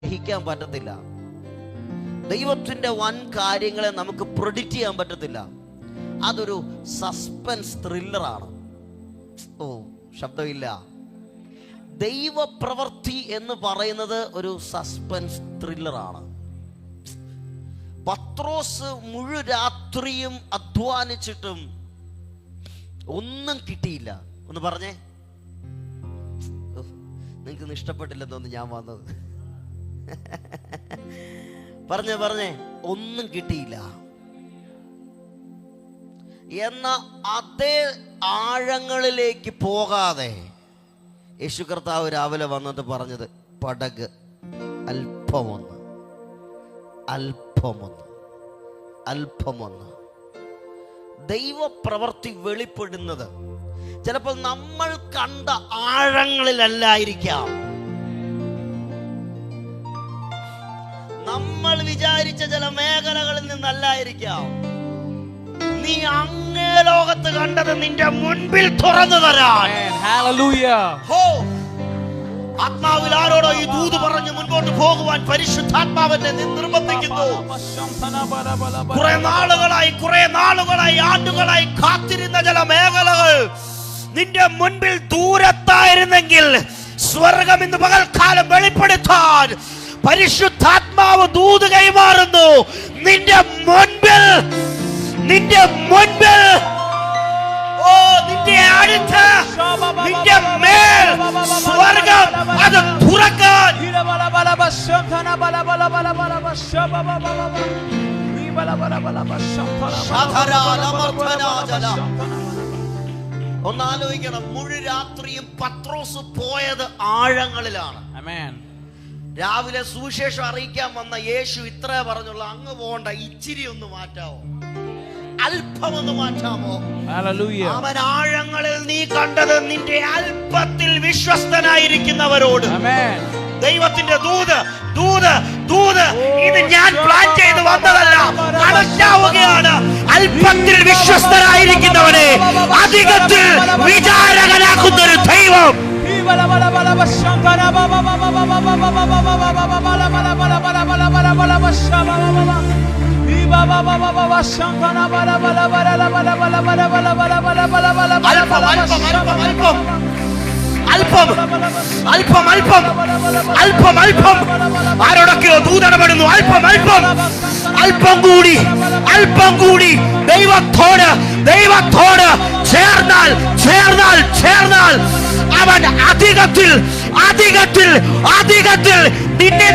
ഗ്രഹിക്കാൻ പറ്റത്തില്ല. ദൈവത്തിന്റെ വൻ കാര്യങ്ങളെ നമുക്ക് പ്രെഡിക്റ്റ് ചെയ്യാൻ പറ്റത്തില്ല. അതൊരു സസ്പെൻസ് ത്രില്ലറാണ്. ഓ, ശബ്ദമില്ല. ദൈവപ്രവൃത്തി എന്ന് പറയുന്നത് ഒരു സസ്പെൻസ് ത്രില്ലറാണ്. പത്രോസ് മുഴുരാത്രിയും അധ്വാനിച്ചിട്ടും ഒന്നും കിട്ടിയില്ല. ഒന്ന് പറഞ്ഞേ, നിങ്ങൾക്ക് ഇഷ്ടപ്പെട്ടില്ലെന്നൊന്ന് ഞാൻ വന്നത്. പറഞ്ഞേ ഒന്നും കിട്ടിയില്ല. എന്ന അതേ ആഴങ്ങളിലേക്ക് പോകാതെ യേശു കർത്താവ് രാവിലെ വന്നിട്ട് പറഞ്ഞത് പടക് അല്പമൊന്ന്. ദൈവപ്രവൃത്തി വെളിപ്പെടുന്നത് ചിലപ്പോൾ നമ്മൾ കണ്ട ആഴങ്ങളിലല്ലായിരിക്കാം, നമ്മൾ വിചാരിച്ച ചില മേഖലകളിൽ നിന്നല്ലായിരിക്കാം. നീ അങ്ങേ ലോകത്ത് കണ്ടത് നിന്റെ മുൻപിൽ തുറന്നു തരാൻ ആത്മാവിൽ ആരോടോ ഈ ദൂത് പറഞ്ഞ് മുൻപോട്ട് പോകുവാൻ പരിശുദ്ധാത്മാവിനെ നിർബന്ധിക്കുന്നു. കുറെ നാളുകളായി ആണ്ടുകളായി കാത്തിരുന്ന ചില മേഖലകൾ നിന്റെ മുൻപിൽ ദൂരത്തായിരുന്നെങ്കിൽ സ്വർഗം ഇന്ന് പകൽക്കാലം വെളിപ്പെടുത്താൻ പരിശുദ്ധാത്മാവ് ദൂത് കൈമാറുന്നു. നിന്റെ മുൻപിൽ നിന്റെ അടുത്ത് നിന്റെ മേൽ സ്വർഗം അത് തുറക്കാൻ. ഒന്നാലോചിക്കണം, മുഴുരാത്രിയും പത്രോസ് പോയത് ആഴങ്ങളിലാണ്. രാവിലെ സുവിശേഷം അറിയിക്കാൻ വന്ന യേശു ഇത്രേ പറഞ്ഞുള്ള, അങ്ങ് പോകണ്ട, ഇച്ചിരി ഒന്ന് മാറ്റാവോ, അല്പമൊന്ന് മാറ്റാമോ? അവൻ ആഴങ്ങളിൽ നീ കണ്ടത് നിന്റെ അല്പത്തിൽ വിശ്വസ്തനായിരിക്കുന്നവരോട്. ദൈവത്തിന്റെ ദൂത് ഇത് ഞാൻ പ്ലാൻ ചെയ്ത് വന്നതല്ല, കണക്കാവുകയാണ്. അല്പത്തിൽ വിശ്വസ്തനായിരിക്കുന്നവനെ അധികത്തിൽ വിചാരകനാക്കുന്ന ഒരു ദൈവം. അല്പം ആരോടൊക്കെയോ ദൂതടപെടുന്നു. അല്പം കൂടി ദൈവത്തോട് ചേർന്നാൽ അവൻ അധികത്തിൽ നിന്നെ